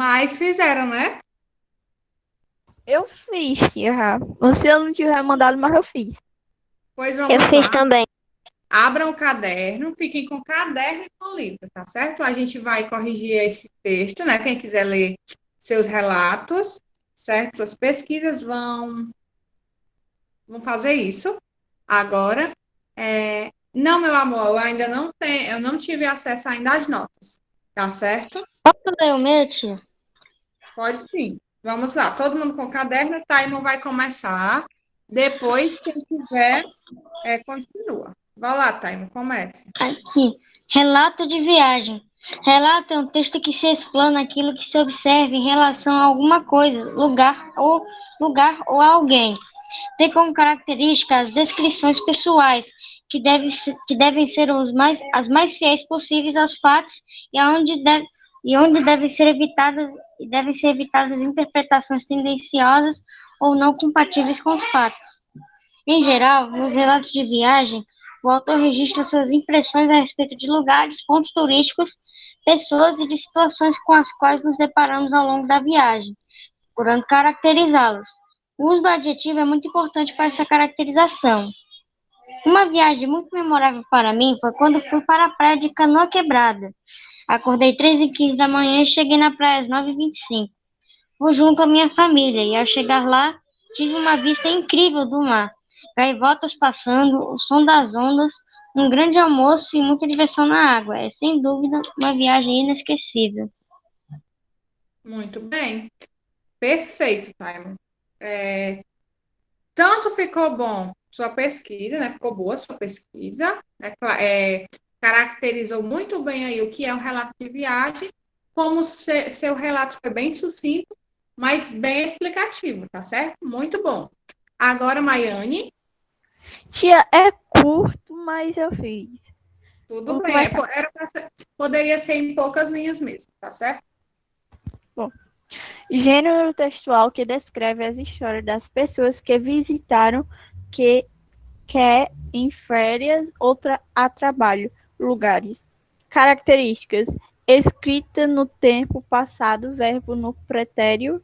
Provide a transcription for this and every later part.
Mas fizeram, né? Eu fiz, tia. Se eu não tiver mandado, mas eu fiz. Pois Eu vamos fiz lá. também. Abram o caderno, fiquem com o caderno e com o livro, tá certo? A gente vai corrigir esse texto, né? Quem quiser ler seus relatos, certo? Suas pesquisas vão fazer isso agora. Não, meu amor, eu ainda não tenho, eu não tive acesso ainda às notas, tá certo? Posso ler o meu, tia? Pode sim. Vamos lá, todo mundo com o caderno, o timer vai começar. Depois, quem quiser, continua. Vai lá, timer, comece. Aqui. Relato de viagem. Relato é um texto que se explana aquilo que se observa em relação a alguma coisa, lugar ou alguém. Tem como característica as descrições pessoais, que devem ser as mais fiéis possíveis aos fatos e onde devem ser evitadas interpretações tendenciosas ou não compatíveis com os fatos. Em geral, nos relatos de viagem, o autor registra suas impressões a respeito de lugares, pontos turísticos, pessoas e de situações com as quais nos deparamos ao longo da viagem, procurando caracterizá-los. O uso do adjetivo é muito importante para essa caracterização. Uma viagem muito memorável para mim foi quando fui para a praia de Canoa Quebrada. Acordei 3h15 da manhã e cheguei na praia às 9h25. Fui junto à minha família e ao chegar lá, tive uma vista incrível do mar. Gaivotas passando, o som das ondas, um grande almoço e muita diversão na água. É sem dúvida uma viagem inesquecível. Muito bem. Perfeito, timer. Tanto ficou bom sua pesquisa, né? Ficou boa sua pesquisa, né? Caracterizou muito bem aí o que é um relato de viagem, como seu relato foi bem sucinto, mas bem explicativo, tá certo? Muito bom. Agora, Maiane, Tia, é curto, mas eu fiz. tudo Vou bem. começar. Poderia ser em poucas linhas mesmo, tá certo? Bom, gênero textual que descreve as histórias das pessoas que visitaram, que quer em férias ou a trabalho, lugares. Características: escrita no tempo passado, verbo no pretérito.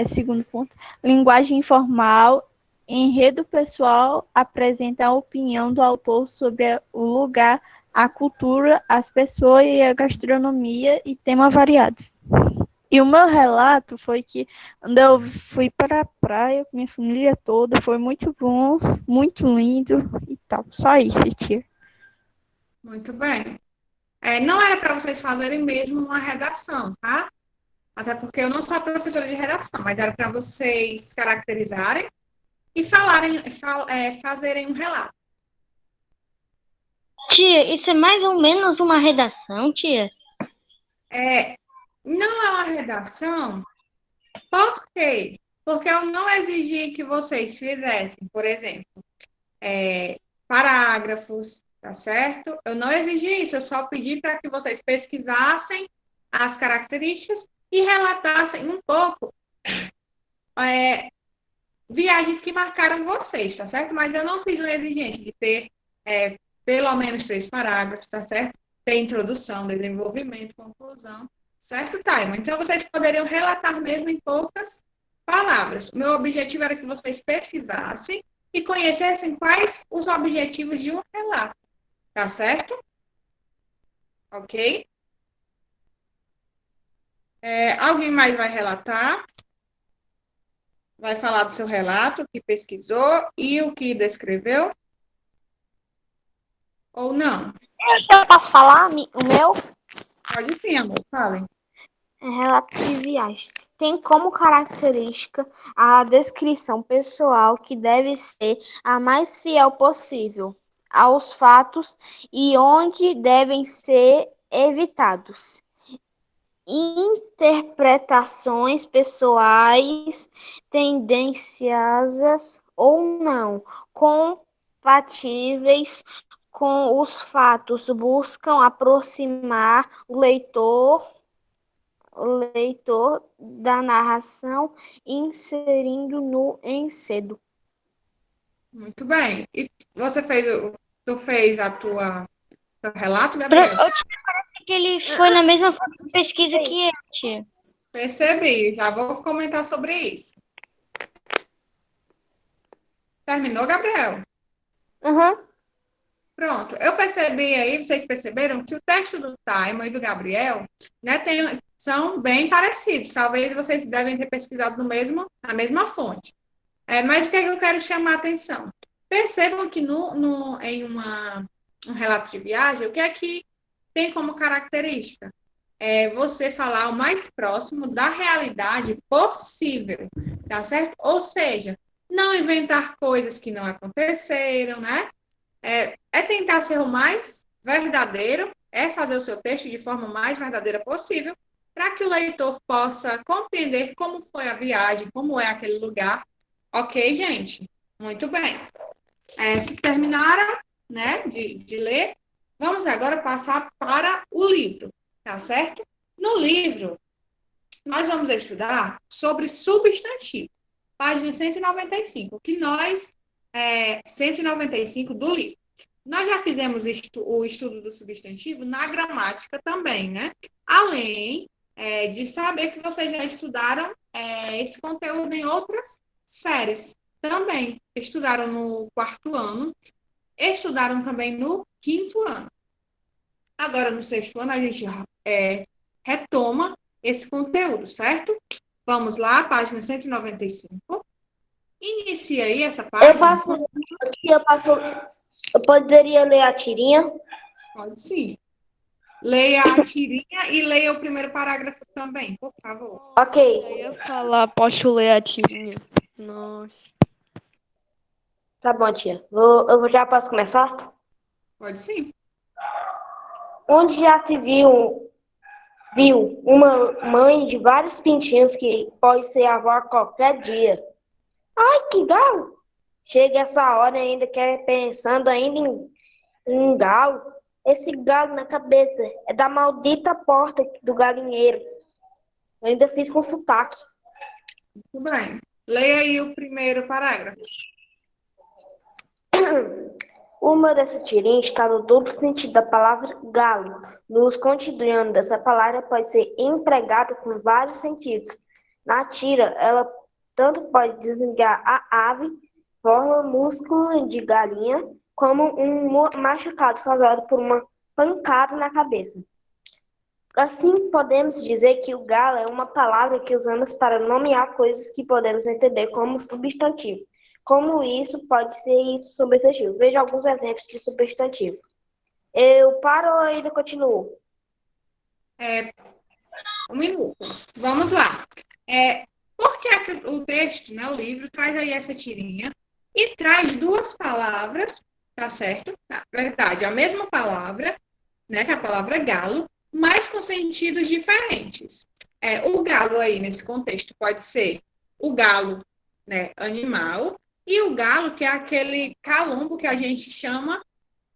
Segundo ponto, linguagem informal, enredo pessoal apresenta a opinião do autor sobre o lugar, a cultura, as pessoas e a gastronomia e temas variados. E o meu relato foi que quando eu fui para a praia com minha família toda, foi muito bom, muito lindo e tal. Só isso, tia. Muito bem. Não era para vocês fazerem mesmo uma redação, tá? Até porque eu não sou a professora de redação, mas era para vocês caracterizarem e fazerem um relato. Tia, isso é mais ou menos uma redação, tia? É, não é uma redação, por quê? Porque eu não exigi que vocês fizessem, por exemplo, parágrafos, tá certo? Eu não exigi isso, eu só pedi para que vocês pesquisassem as características e relatassem um pouco viagens que marcaram vocês, tá certo? Mas eu não fiz uma exigência de ter pelo menos 3 parágrafos, tá certo? Ter introdução, desenvolvimento, conclusão, certo, Taima? Então, vocês poderiam relatar mesmo em poucas palavras. O meu objetivo era que vocês pesquisassem e conhecessem quais os objetivos de um relato, tá certo? Ok? Alguém mais vai relatar? Vai falar do seu relato, o que pesquisou e o que descreveu? Ou não? Eu posso falar o meu? Pode sim, amor, falem. Relato de viagem. Tem como característica a descrição pessoal que deve ser a mais fiel possível aos fatos e onde devem ser evitados interpretações pessoais tendenciosas ou não compatíveis com os fatos, buscam aproximar o leitor da narração, inserindo no enredo. Muito bem. E tu fez seu relato, Pro- Gabriel? Ô, tia, que ele foi na mesma pesquisa que eu, tia. Percebi, já vou comentar sobre isso. Terminou, Gabriel? Uhum. Pronto, eu percebi aí, vocês perceberam que o texto do Simon e do Gabriel, né, são bem parecidos. Talvez vocês devem ter pesquisado na mesma fonte. Mas o que é que eu quero chamar a atenção? Percebam que em um relato de viagem, o que é que tem como característica? É você falar o mais próximo da realidade possível, tá certo? Ou seja, não inventar coisas que não aconteceram, né? É tentar ser o mais verdadeiro, é fazer o seu texto de forma mais verdadeira possível, para que o leitor possa compreender como foi a viagem, como é aquele lugar. Ok, gente? Muito bem. Se terminaram, né, de ler, vamos agora passar para o livro, tá certo? No livro, nós vamos estudar sobre substantivo, página 195, 195 do livro. Nós já fizemos o estudo do substantivo na gramática também, né? Além de saber que vocês já estudaram esse conteúdo em outras séries também. Estudaram no 4º ano, estudaram também no 5º ano. Agora, no 6º ano, a gente retoma esse conteúdo, certo? Vamos lá, página 195. Inicia aí essa página. Eu poderia ler a tirinha? Pode sim. Leia a tirinha e leia o primeiro parágrafo também, por favor. Ok. Eu ia falar, posso ler a tirinha? Nossa. Tá bom, tia. Eu já posso começar? Pode sim. Onde já se viu uma mãe de vários pintinhos que pode ser avó a qualquer dia. Ai, que galo! Chega essa hora e ainda quer pensando ainda em galo. Esse galo na cabeça é da maldita porta do galinheiro. Eu ainda fiz com sotaque. Muito bem. Leia aí o primeiro parágrafo. Uma dessas tirinhas está no duplo sentido da palavra galo. No uso cotidiano dessa palavra pode ser empregada com vários sentidos. Na tira, ela tanto pode designar a ave, forma músculo de galinha, como um machucado causado por uma pancada na cabeça. Assim, podemos dizer que o galo é uma palavra que usamos para nomear coisas que podemos entender como substantivo. Como isso pode ser isso substantivo? Veja alguns exemplos de substantivo. Eu paro ou ainda continuo? Um minuto. Vamos lá. Por que o texto, né, o livro, traz aí essa tirinha e traz duas palavras, tá certo? Na verdade, a mesma palavra, né, que é a palavra galo, mas com sentidos diferentes. O galo aí, nesse contexto, pode ser o galo, né, animal, e o galo, que é aquele calombo que a gente chama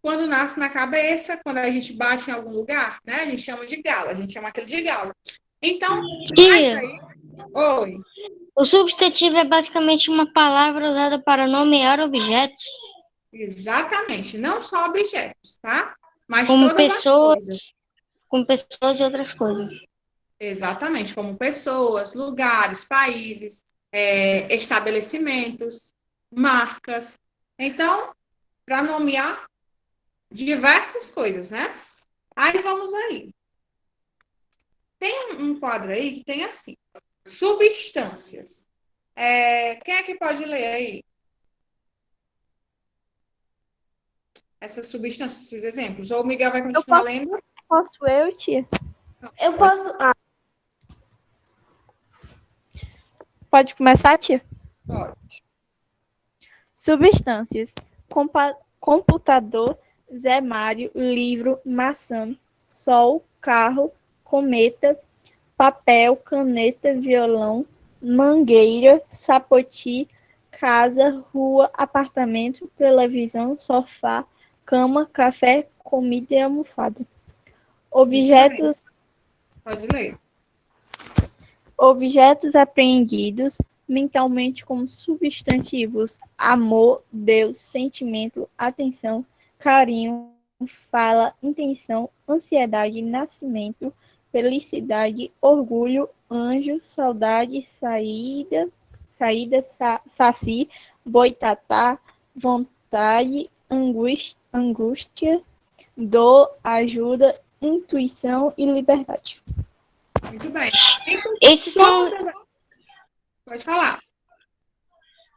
quando nasce na cabeça, quando a gente bate em algum lugar, né? A gente chama de galo, a gente chama aquele de galo. Então, Tia, oi. o substantivo é basicamente uma palavra usada para nomear objetos, Exatamente, não só objetos, tá? Mas como todas as coisas. pessoas e outras coisas. Exatamente, como pessoas, lugares, países, estabelecimentos, marcas. Então, para nomear diversas coisas, né? Aí vamos aí. Tem um quadro aí que tem assim, substâncias. Quem é que pode ler aí? Essas substâncias, esses exemplos. Ou o Miguel vai continuar lendo? Posso eu, tia? Eu posso. Pode começar, tia? Pode. Substâncias. Computador, Zé Mário, livro, maçã, sol, carro, cometa, papel, caneta, violão, mangueira, sapoti, casa, rua, apartamento, televisão, sofá, cama, café, comida e almofada. Objetos Pode ler. Objetos apreendidos mentalmente como substantivos: amor, Deus, sentimento, atenção, carinho, fala, intenção, ansiedade, nascimento, felicidade, orgulho, anjo, saudade, saci, boitatá, vontade, angústia, dor, ajuda, intuição e liberdade. Muito bem. Então, Esses são, pode falar.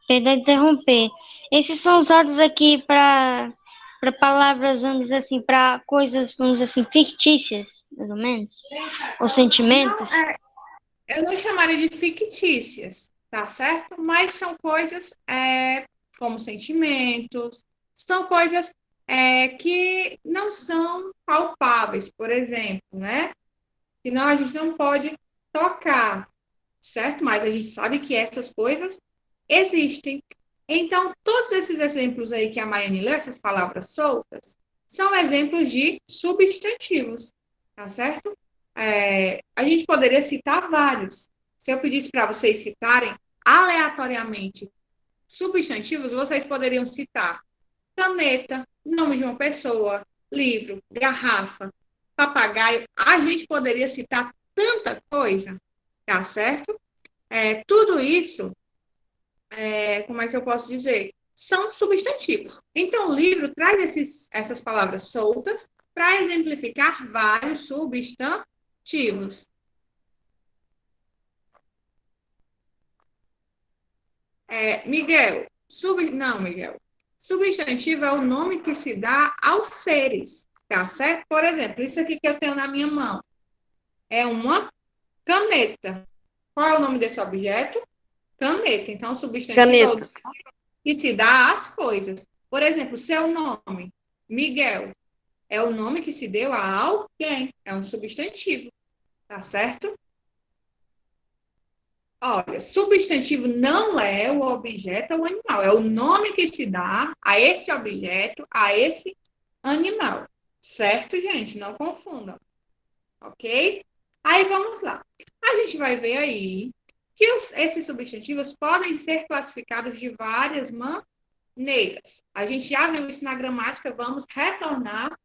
perdão de interromper, esses são usados aqui para palavras, vamos dizer assim, para coisas, vamos dizer assim, fictícias, mais ou menos, ou sentimentos. Eu não chamaria de fictícias, tá certo? Mas são coisas como sentimentos, são coisas que não são palpáveis, por exemplo, né? Senão a gente não pode tocar, certo? Mas a gente sabe que essas coisas existem. Então, todos esses exemplos aí que a Maiane leu, essas palavras soltas, são exemplos de substantivos, tá certo? A gente poderia citar vários. Se eu pedisse para vocês citarem aleatoriamente substantivos, vocês poderiam citar caneta, nome de uma pessoa, livro, garrafa, papagaio. A gente poderia citar tanta coisa, tá certo? Tudo isso, como é que eu posso dizer? São substantivos. Então, o livro traz essas palavras soltas para exemplificar vários substantivos. Miguel, não, Miguel. Substantivo é o nome que se dá aos seres, tá certo? Por exemplo, isso aqui que eu tenho na minha mão é uma caneta. Qual é o nome desse objeto? Caneta. Então, substantivo é o Caneta. nome que se dá às coisas. Por exemplo, seu nome, Miguel, é o nome que se deu a alguém. É um substantivo, tá certo? Olha, substantivo não é o objeto ou o animal, é o nome que se dá a esse objeto, a esse animal. Certo, gente? Não confundam. Ok? Aí vamos lá. A gente vai ver aí que esses substantivos podem ser classificados de várias maneiras. A gente já viu isso na gramática, vamos retornar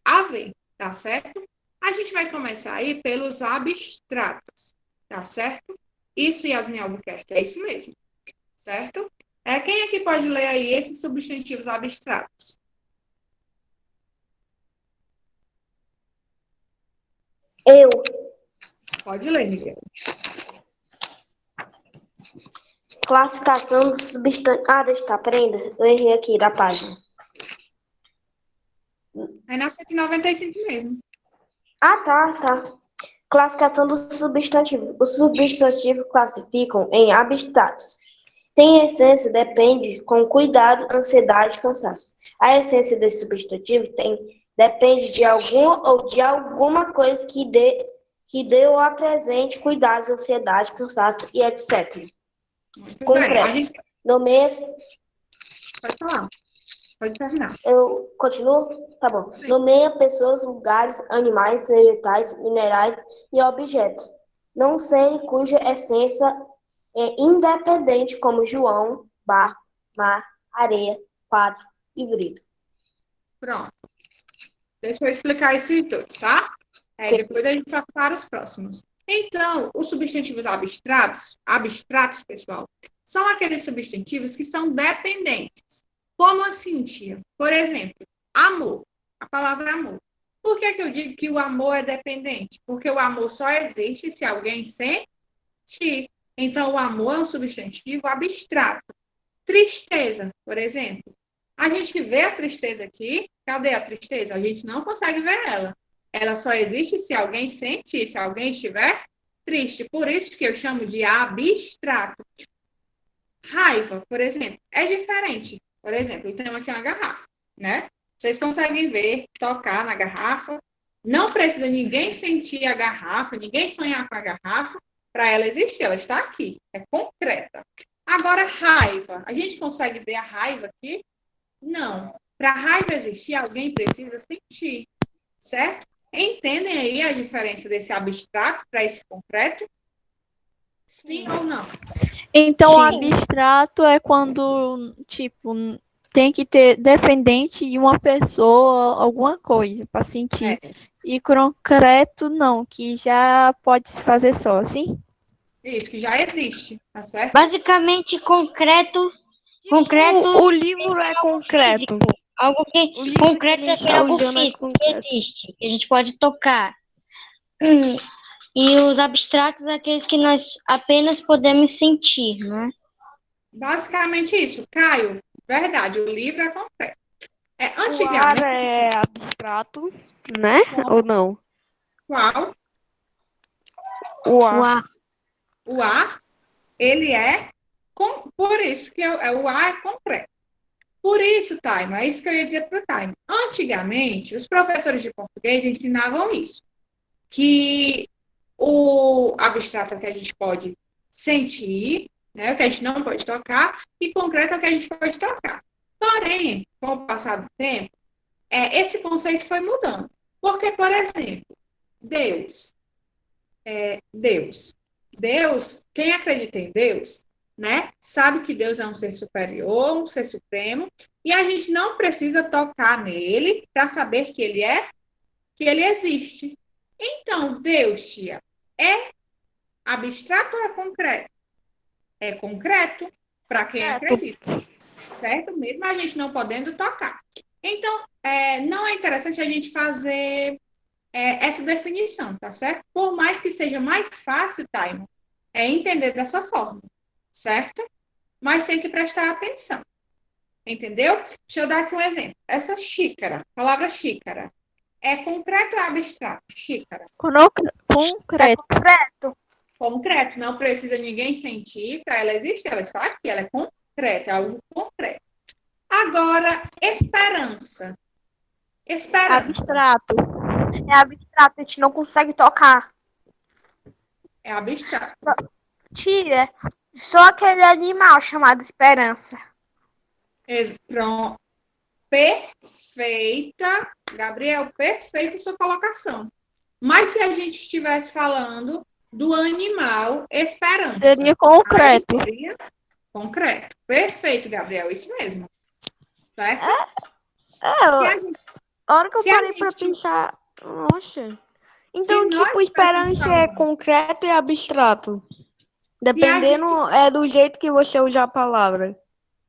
a ver, tá certo? A gente vai começar aí pelos abstratos, tá certo? Isso, Yasmin Albuquerque, é isso mesmo, certo? Quem aqui pode ler aí esses substantivos abstratos? Eu. Pode ler, Miguel. Classificação do substantivo. Ah, deixa que aprenda. Eu errei aqui da página. É na 195 mesmo. Ah, tá. Classificação do substantivo. Os substantivos classificam em abstratos. Tem essência, depende, com cuidado, ansiedade, cansaço. A essência desse substantivo depende de algum ou de alguma coisa que dê ou apresente cuidados, ansiedade, cansaço e etc. Muito Concreto. bem. A gente Nomeia. pode falar. Pode terminar. Eu continuo? Tá bom. Sim. Nomeia pessoas, lugares, animais, vegetais, minerais e objetos, não serem cuja essência é independente, como João, barco, mar, areia, quadro e grito. Pronto. Deixa eu explicar isso tudo, tá? Depois a gente passa para os próximos. Então, os substantivos abstratos, pessoal, são aqueles substantivos que são dependentes. Como assim, tia? Por exemplo, amor. A palavra amor. Por que eu digo que o amor é dependente? Porque o amor só existe se alguém sente. Então, o amor é um substantivo abstrato. Tristeza, por exemplo. A gente vê a tristeza aqui. Cadê a tristeza? A gente não consegue ver ela. Ela só existe se alguém sentir, se alguém estiver triste. Por isso que eu chamo de abstrato. Raiva, por exemplo, é diferente. Por exemplo, eu tenho aqui uma garrafa, né? Vocês conseguem ver, tocar na garrafa. Não precisa ninguém sentir a garrafa, ninguém sonhar com a garrafa para ela existir. Ela está aqui, é concreta. Agora, raiva. A gente consegue ver a raiva aqui? Não. Para a raiva existir, alguém precisa sentir, certo? Entendem aí a diferença desse abstrato para esse concreto? Sim ou não? Então, Sim. abstrato é quando, tipo, tem que ter dependente de uma pessoa, alguma coisa, para sentir. É, E concreto não, que já pode se fazer só, assim? isso, que já existe, tá certo? Basicamente, concreto O livro é algo concreto. físico. Algo que O livro que a concreto se gente refere a tá algo usando é físico que concreto. existe, que a gente pode tocar. Hum, E os abstratos é aqueles que nós apenas podemos sentir, né? Basicamente isso. Caio, verdade, o livro é concreto. O ar Antigamente, é abstrato, né? Ou não? qual? O O ar. ar. O ar, ele por isso que o ar é concreto. Por isso, Taimo, é isso que eu ia dizer para o Taimo. Antigamente, os professores de português ensinavam isso, que o abstrato é o que a gente pode sentir, né, o que a gente não pode tocar, e concreto é o que a gente pode tocar. Porém, com o passar do tempo, esse conceito foi mudando. Porque, por exemplo, Deus, Deus. Deus, quem acredita em Deus, né, sabe que Deus é um ser superior, um ser supremo, e a gente não precisa tocar nele para saber que ele existe. Então, Deus, tia, é abstrato ou é concreto? É concreto para quem acredita, certo? Mesmo a gente não podendo tocar. Então, não é interessante a gente fazer essa definição, tá certo? Por mais que seja mais fácil, Taimo, entender dessa forma, certo? Mas tem que prestar atenção, entendeu? Deixa eu dar aqui um exemplo. Essa xícara, palavra xícara, é concreto ou abstrato? Xícara. Concreto. Concreto, não precisa ninguém sentir para ela existir, ela está aqui, ela é concreta, é algo concreto. Agora, esperança. Esperança. Abstrato. É abstrato, a gente não consegue tocar. É abstrato. Tia, só aquele animal chamado Esperança. Pronto. Perfeita, Gabriel, perfeita sua colocação. Mas se a gente estivesse falando do animal esperança, Seria concreto. aí seria concreto. Perfeito, Gabriel, isso mesmo. Certo? Se a gente, A hora que eu se a parei pra gente- pensar, nossa. se Então, nós tipo, esperança estivéssemos é falando, concreto e abstrato. se a Dependendo, gente é do jeito que você usar a palavra.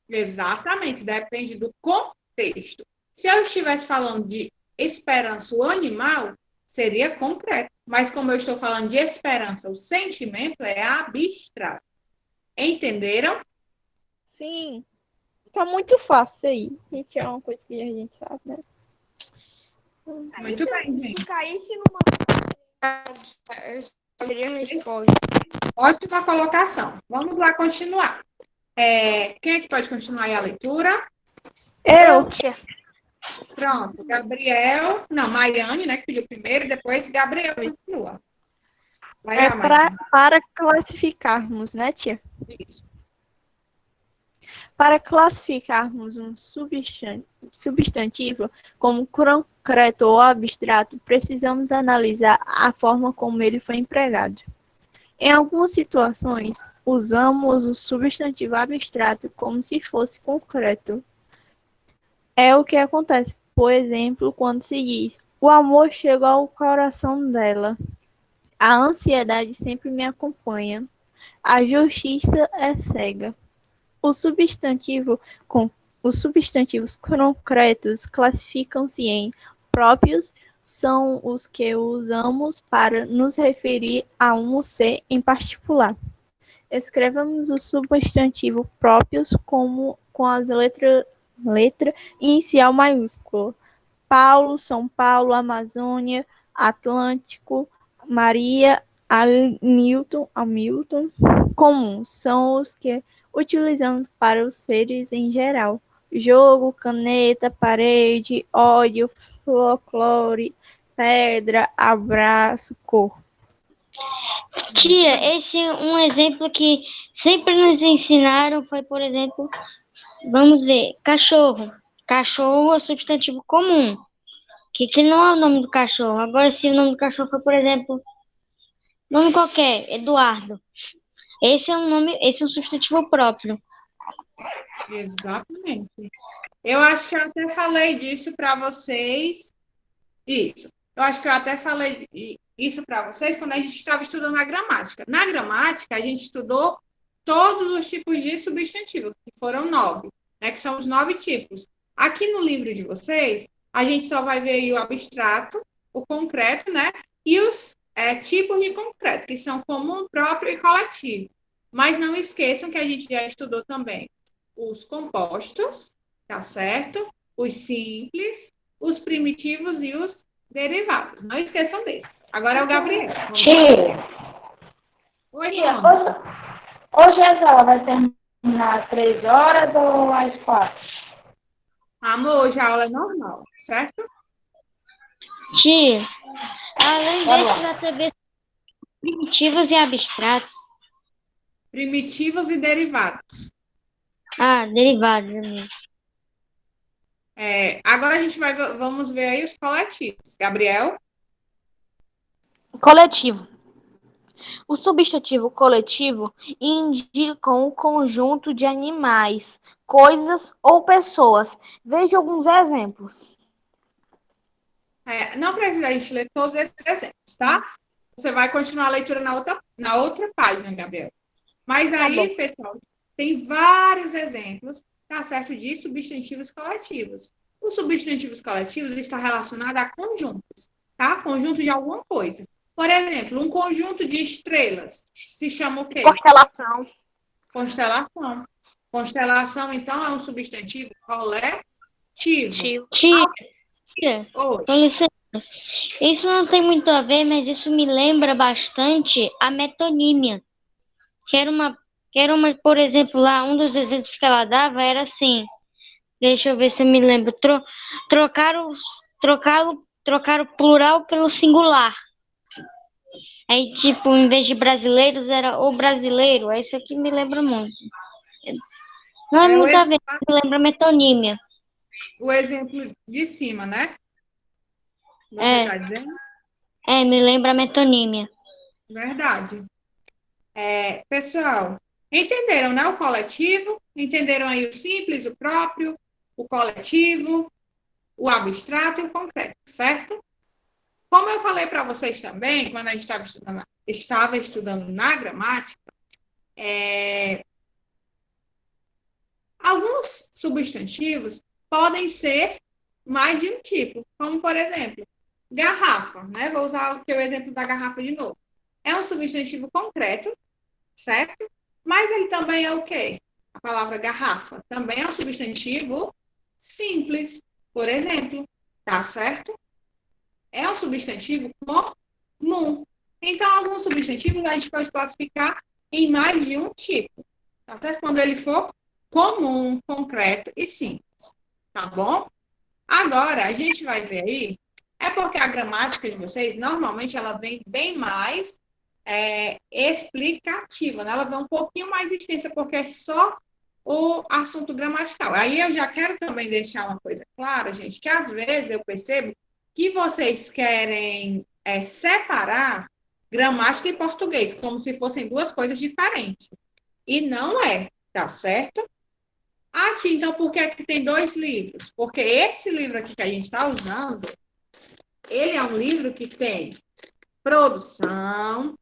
exatamente, depende do contexto. Se eu estivesse falando de esperança, o animal, seria concreto. Mas como eu estou falando de esperança, o sentimento é abstrato. Entenderam? Sim. Tá muito fácil aí. Gente, é uma coisa que a gente sabe, né? Muito bem, gente. Caísse numa seria a resposta. Ótima colocação. Vamos lá continuar. Quem é que pode continuar aí a leitura? Eu. Tia. Pronto, Gabriel. Não, Maiane, né, que pediu primeiro, depois Gabriel continua. Vai É lá, Maiane. para classificarmos, né, tia? Isso. Para classificarmos um substantivo como concreto ou abstrato, precisamos analisar a forma como ele foi empregado. Em algumas situações, usamos o substantivo abstrato como se fosse concreto. É o que acontece, por exemplo, quando se diz: o amor chegou ao coração dela. A ansiedade sempre me acompanha. A justiça é cega. O substantivo Os substantivos concretos classificam-se em próprios, são os que usamos para nos referir a um ser em particular. Escrevemos o substantivo próprios com as letra inicial maiúscula. Paulo, São Paulo, Amazônia, Atlântico, Maria, Hamilton, comuns, são os que utilizamos para os seres em geral. Jogo, caneta, parede, ódio, folclore, pedra, abraço, cor. Tia, esse é um exemplo que sempre nos ensinaram foi, por exemplo, vamos ver, cachorro. Cachorro é substantivo comum, que não é o nome do cachorro. Agora, se o nome do cachorro for, por exemplo, nome qualquer, Eduardo. Esse é um substantivo próprio. Exatamente. Eu acho que eu até falei disso para vocês. Isso. Eu acho que eu até falei isso para vocês quando a gente estava estudando a gramática. Na gramática, a gente estudou todos os tipos de substantivo, que foram 9, né? Que são os 9 tipos. Aqui no livro de vocês, a gente só vai ver aí o abstrato, o concreto, né? E os tipos de concreto, que são comum, próprio e coletivo. Mas não esqueçam que a gente já estudou também os compostos, tá certo? Os simples, os primitivos e os derivados. Não esqueçam desses. Agora é o Gabriel. Tia, Oi, tia, Mona. hoje essa aula vai terminar às 3 horas ou às 4? Amor, hoje a aula é normal, certo? Tia, além Vai desses, lá. a TV primitivos e abstratos. Primitivos e derivados. Ah, derivados mesmo. Agora a gente vamos ver aí os coletivos. Gabriel? Coletivo. O substantivo coletivo indica um conjunto de animais, coisas ou pessoas. Veja alguns exemplos. Não precisa a gente ler todos esses exemplos, tá? Você vai continuar a leitura na outra página, Gabriel. Mas aí, bom. pessoal, tem vários exemplos, tá certo, de substantivos coletivos. Os substantivos coletivos está relacionado a conjuntos, tá? Conjunto de alguma coisa. Por exemplo, um conjunto de estrelas se chama o quê? Constelação. Constelação. Constelação, então, é um substantivo coletivo. Tia, Oi. com licença. Isso não tem muito a ver, mas isso me lembra bastante a metonímia. Que era uma, por exemplo, lá, um dos exemplos que ela dava era assim. Deixa eu ver se eu me lembro. Trocar o plural pelo singular. Aí, tipo, em vez de brasileiros, era o brasileiro. Aí, isso aqui me lembra muito. Não é muito a ver, me lembra metonímia. O exemplo de cima, né? Você É. está dizendo? Me lembra metonímia. Verdade. Pessoal, entenderam, né? O coletivo, entenderam aí o simples, o próprio, o coletivo, o abstrato e o concreto, certo? Como eu falei para vocês também, quando a gente estava estudando na gramática, alguns substantivos podem ser mais de um tipo, como, por exemplo, garrafa, né? Vou usar o exemplo da garrafa de novo. É um substantivo concreto, certo? Mas ele também é o quê? A palavra garrafa também é um substantivo simples, por exemplo, tá certo? É um substantivo comum. Então, alguns substantivos a gente pode classificar em mais de um tipo, tá certo? Quando ele for comum, concreto e simples, tá bom? Agora, a gente vai ver aí, é porque a gramática de vocês, normalmente, ela vem bem mais explicativa, né? Ela vem um pouquinho mais extensa, porque é só o assunto gramatical. Aí eu já quero também deixar uma coisa clara, gente, que às vezes eu percebo que vocês querem separar gramática e português, como se fossem duas coisas diferentes. E não é, tá certo? Tia, então por que que tem 2 livros? Porque esse livro aqui que a gente está usando, ele é um livro que tem produção,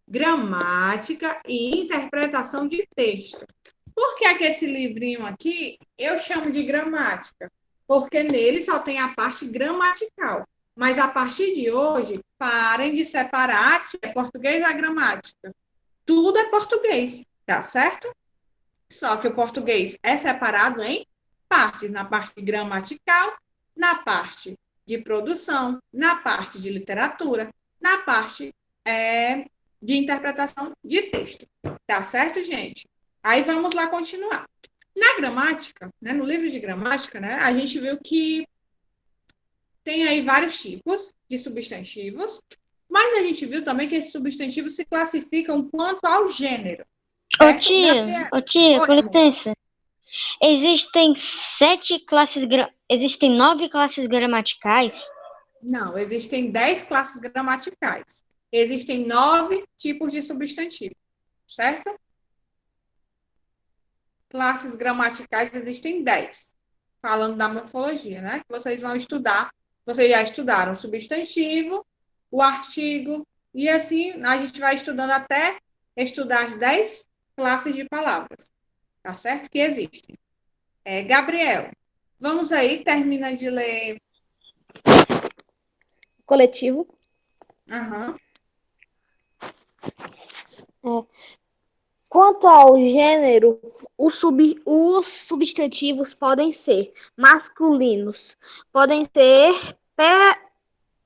gramática e interpretação de texto. Por que é que esse livrinho aqui eu chamo de gramática? Porque nele só tem a parte gramatical. Mas a partir de hoje, parem de separar português da gramática. Tudo é português, tá certo? Só que o português é separado em partes, na parte gramatical, na parte de produção, na parte de literatura, na parte de interpretação de texto. Tá certo, gente? Aí vamos lá continuar. Na gramática, né, no livro de gramática, né, a gente viu que tem aí vários tipos de substantivos, mas a gente viu também que esses substantivos se classificam quanto ao gênero. Ô Certo? tia, Oi, com licença. Existem 9 classes gramaticais? Não, existem 10 classes gramaticais. Existem 9 tipos de substantivo, certo? classes gramaticais existem 10, falando da morfologia, né? Que vocês vão estudar. Vocês já estudaram o substantivo, o artigo, e assim a gente vai estudando até estudar as 10 classes de palavras, tá certo? Que existem. Gabriel, vamos aí, termina de ler. Coletivo. Aham. Quanto ao gênero, os substantivos podem ser masculinos, podem ser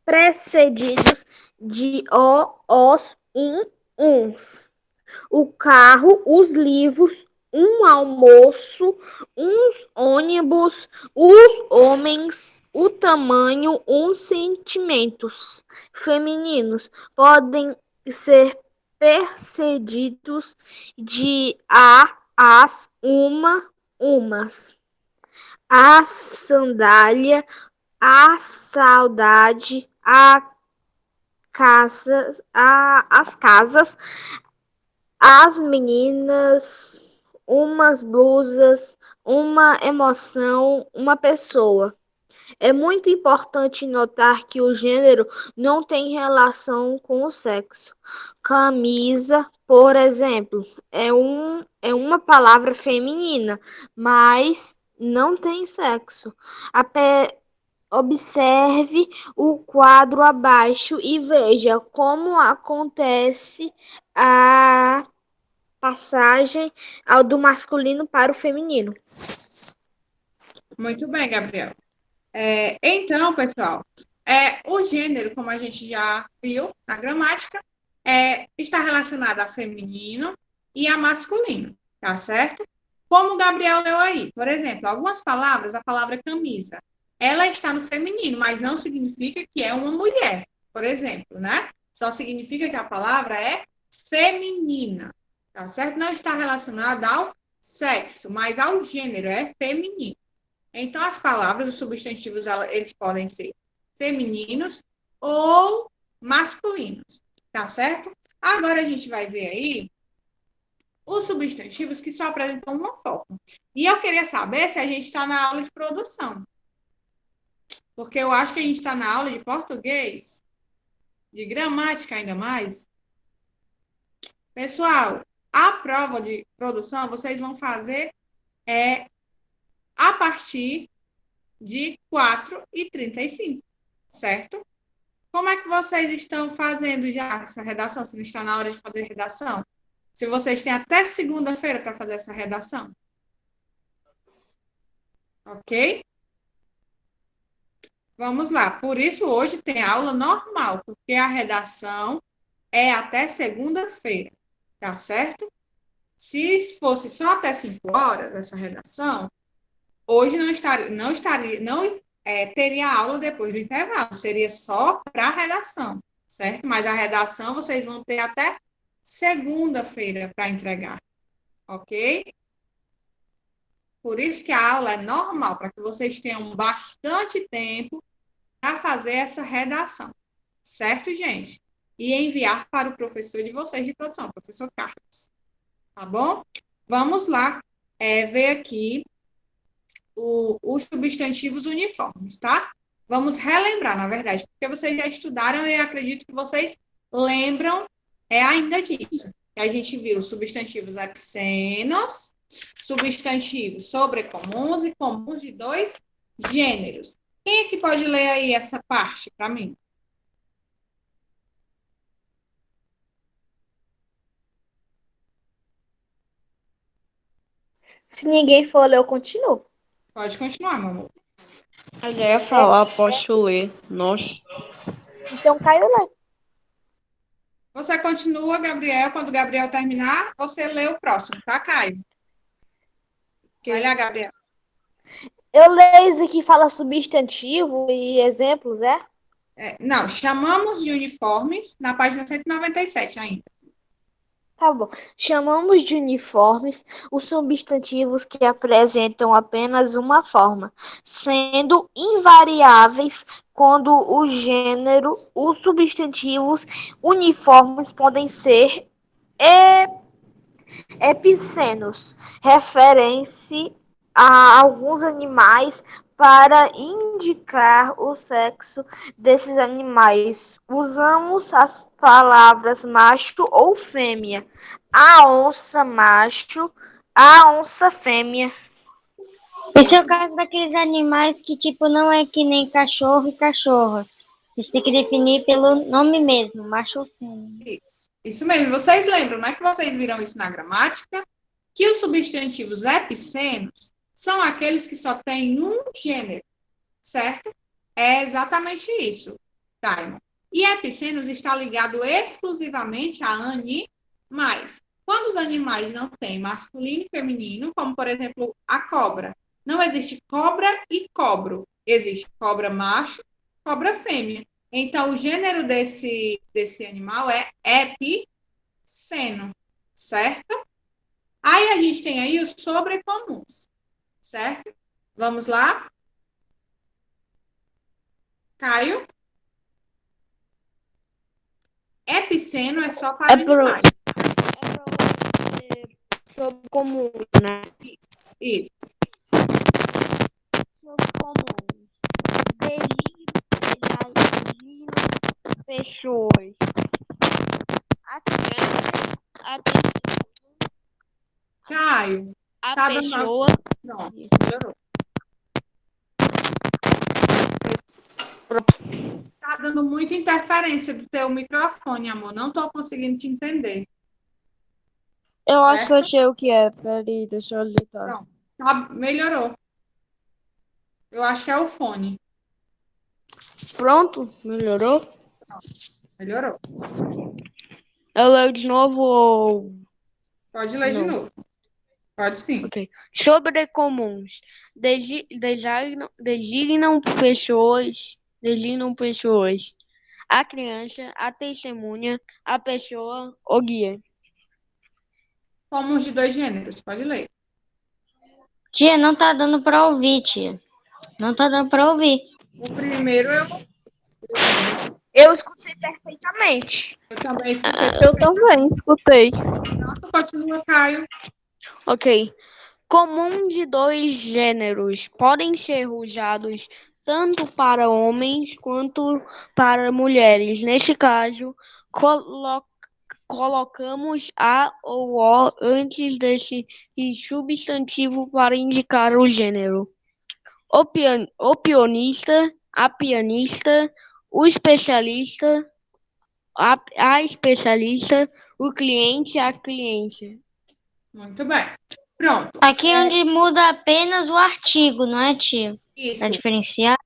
precedidos de o, os, uns. O carro, os livros, um almoço, uns ônibus, os homens, o tamanho, uns sentimentos femininos podem ser precedidos de a, as, umas. A sandália, a saudade, as casas, as meninas, umas blusas, uma emoção, uma pessoa. É muito importante notar que o gênero não tem relação com o sexo. Camisa, por exemplo, é uma palavra feminina, mas não tem sexo. Observe o quadro abaixo e veja como acontece a passagem do masculino para o feminino. Muito bem, Gabriel. Então, pessoal, o gênero, como a gente já viu na gramática, está relacionado a feminino e a masculino, tá certo? Como o Gabriel leu aí, por exemplo, algumas palavras, a palavra camisa, ela está no feminino, mas não significa que é uma mulher, por exemplo, né? Só significa que a palavra é feminina, tá certo? Não está relacionada ao sexo, mas ao gênero, é feminino. Então, as palavras, os substantivos, eles podem ser femininos ou masculinos, tá certo? Agora a gente vai ver aí os substantivos que só apresentam uma forma. E eu queria saber se a gente está na aula de produção. Porque eu acho que a gente está na aula de português, de gramática ainda mais. Pessoal, a prova de produção vocês vão fazer a partir de 4h35, certo? Como é que vocês estão fazendo já essa redação? Se não está na hora de fazer redação? Se vocês têm até segunda-feira para fazer essa redação. Ok? Vamos lá. Por isso, hoje tem aula normal, porque a redação é até segunda-feira, tá certo? Se fosse só até 5 horas essa redação, hoje não teria aula depois do intervalo, seria só para a redação, certo? Mas a redação vocês vão ter até segunda-feira para entregar, ok? Por isso que a aula é normal, para que vocês tenham bastante tempo para fazer essa redação, certo, gente? E enviar para o professor de vocês de produção, o professor Carlos, tá bom? Vamos lá ver aqui os substantivos uniformes, tá? Vamos relembrar, na verdade, porque vocês já estudaram e acredito que vocês lembram ainda disso. A gente viu substantivos epicenos, substantivos sobrecomuns e comuns de 2 gêneros. Quem é que pode ler aí essa parte para mim? Se ninguém for ler, eu continuo. Pode continuar, meu amor. Eu já ia falar, posso ler. Nossa. Então, Caio lê. Você continua, Gabriel. Quando o Gabriel terminar, você lê o próximo, tá, Caio? Vai lá, Gabriel. Eu leio isso aqui, fala substantivo e exemplos, Não, chamamos de uniformes na página 197 ainda. Tá bom. Chamamos de uniformes os substantivos que apresentam apenas uma forma, sendo invariáveis quando o gênero, os substantivos uniformes podem ser Epicenos refere-se a alguns animais para indicar o sexo desses animais. Usamos as palavras macho ou fêmea. A onça macho, a onça fêmea. Esse é o caso daqueles animais que, tipo, não é que nem cachorro e cachorra. A gente tem que definir pelo nome mesmo, macho ou fêmea. Isso mesmo. Vocês lembram, não é que vocês viram isso na gramática? Que os substantivos epicenos são aqueles que só têm um gênero, certo? É exatamente isso, Taimo. E epicenos está ligado exclusivamente a animais. Quando os animais não têm masculino e feminino, como por exemplo a cobra, não existe cobra e cobro. Existe cobra macho, cobra fêmea. Então, o gênero desse animal é epiceno, certo? Aí a gente tem aí os sobrecomuns, certo? Vamos lá? Caio? Epiceno é só para animais. Sobre comum, né? Isso. Sobre comum. Designam pessoas. A criança, Caio, a tá dando pessoa. Pronto, melhorou. Tá dando muita interferência do teu microfone, amor. Não tô conseguindo te entender. Eu acho que eu Certo? sei o que é. Peraí, deixa eu ajeitar. Pronto. Tá, melhorou. Eu acho que é o fone. Pronto? Melhorou? Melhorou. Eu leio de novo ou... Pode ler de Não. novo. Pode sim. Ok. Sobrecomuns. Designam pessoas. A criança, a testemunha, a pessoa, o guia. Comuns de dois gêneros. Pode ler. Tia, não tá dando pra ouvir, tia. Não tá dando pra ouvir. O primeiro Eu escutei perfeitamente. eu também escutei. Eu também escutei. Continua, Caio. Ok. Comum de dois gêneros podem ser usados tanto para homens quanto para mulheres. Neste caso, colocamos a ou o antes desse substantivo para indicar o gênero. O pianista, a pianista, o especialista, a especialista, o cliente, a cliente. Muito bem. Pronto. Aqui é onde muda apenas o artigo, não é, tia? Isso. Pra diferenciar.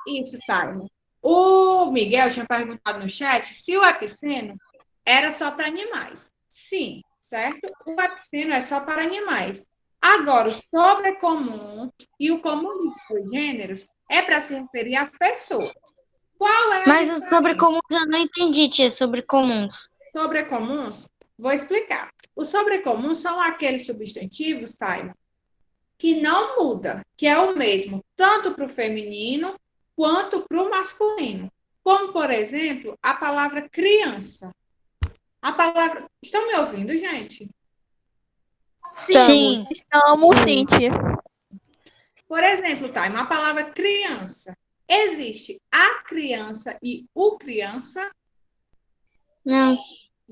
Isso, Taimo. O Miguel tinha perguntado no chat se o epiceno era só para animais. Sim, certo? O epiceno é só para animais. Agora, o sobrecomum e o comum de dois gêneros é para se referir às pessoas. Qual é a Mas o sobrecomuns eu não entendi, tia, sobrecomuns. sobrecomuns? Vou explicar. Os sobrecomuns são aqueles substantivos, Taimo, que não muda, que é o mesmo tanto para o feminino quanto para o masculino. Como, por exemplo, a palavra criança. A palavra. Estão me ouvindo, gente? Sim. Estamos, sim, tia. Por exemplo, Taimo, a palavra criança. Existe a criança e o criança? Não.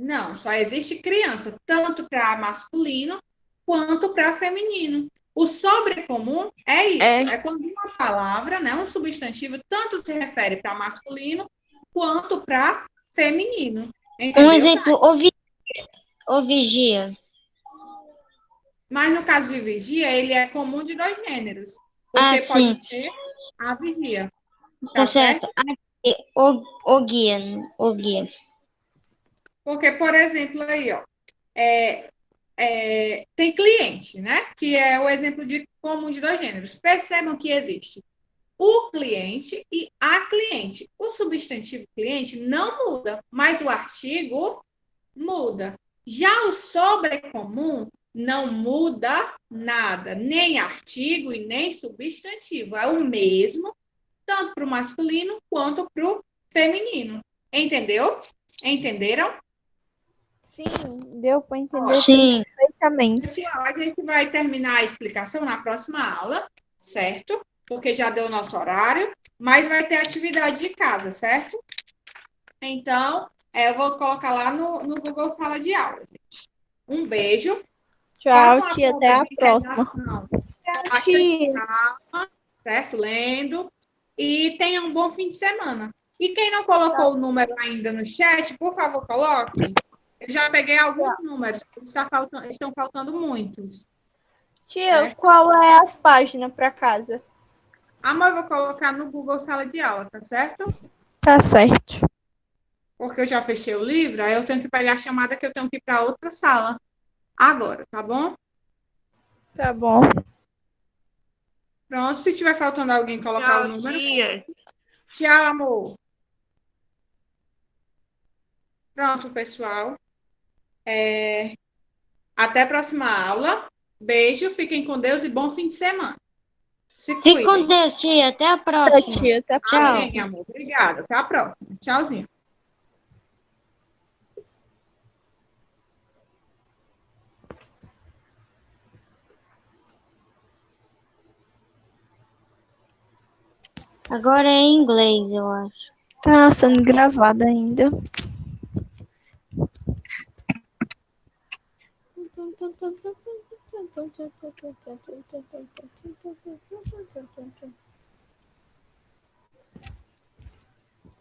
Não, só existe criança, tanto para masculino quanto para feminino. O sobrecomum é isso, é quando uma palavra, né, um substantivo, tanto se refere para masculino quanto para feminino. Entendeu? Um exemplo, o vigia. Mas no caso de vigia, ele é comum de dois gêneros. Ah, Porque sim. pode ser a vigia. Tá certo. Aqui, o guia. O guia. Porque, por exemplo, aí, ó, tem cliente, né? Que é o exemplo de comum de dois gêneros. Percebam que existe o cliente e a cliente. O substantivo cliente não muda, mas o artigo muda. Já o sobrecomum não muda nada, nem artigo e nem substantivo. É o mesmo, tanto para o masculino quanto para o feminino. Entendeu? Entenderam? Sim, deu para entender Sim. Exatamente. Pessoal, a gente vai terminar a explicação na próxima aula, certo? Porque já deu o nosso horário, mas vai ter atividade de casa, certo? Então, eu vou colocar lá no Google Sala de Aula, gente. Um beijo. Tchau, Façam a tia. Até prova a de próxima. redação com bastante Tia. calma, certo? Lendo. E tenham um bom fim de semana. E quem não colocou o número ainda no chat, por favor, coloque. Eu já peguei alguns números, estão faltando muitos. Tia, Certo? qual é as páginas para casa? Amor, eu vou colocar no Google Sala de Aula, tá certo? Tá certo. Porque eu já fechei o livro, aí eu tenho que pegar a chamada que eu tenho que ir para outra sala agora, tá bom? Tá bom. Pronto, se tiver faltando alguém colocar o número. tia. Tchau, amor. Pronto, pessoal. Até a próxima aula. Beijo, fiquem com Deus e bom fim de semana. Se Fique com cuidem. Deus, tia. Até a Tá, próxima. tia. Até a Tchau. Amém, amor. Obrigada. Até a próxima. Tchauzinho. Agora é em inglês, eu acho. Tá sendo gravada ainda.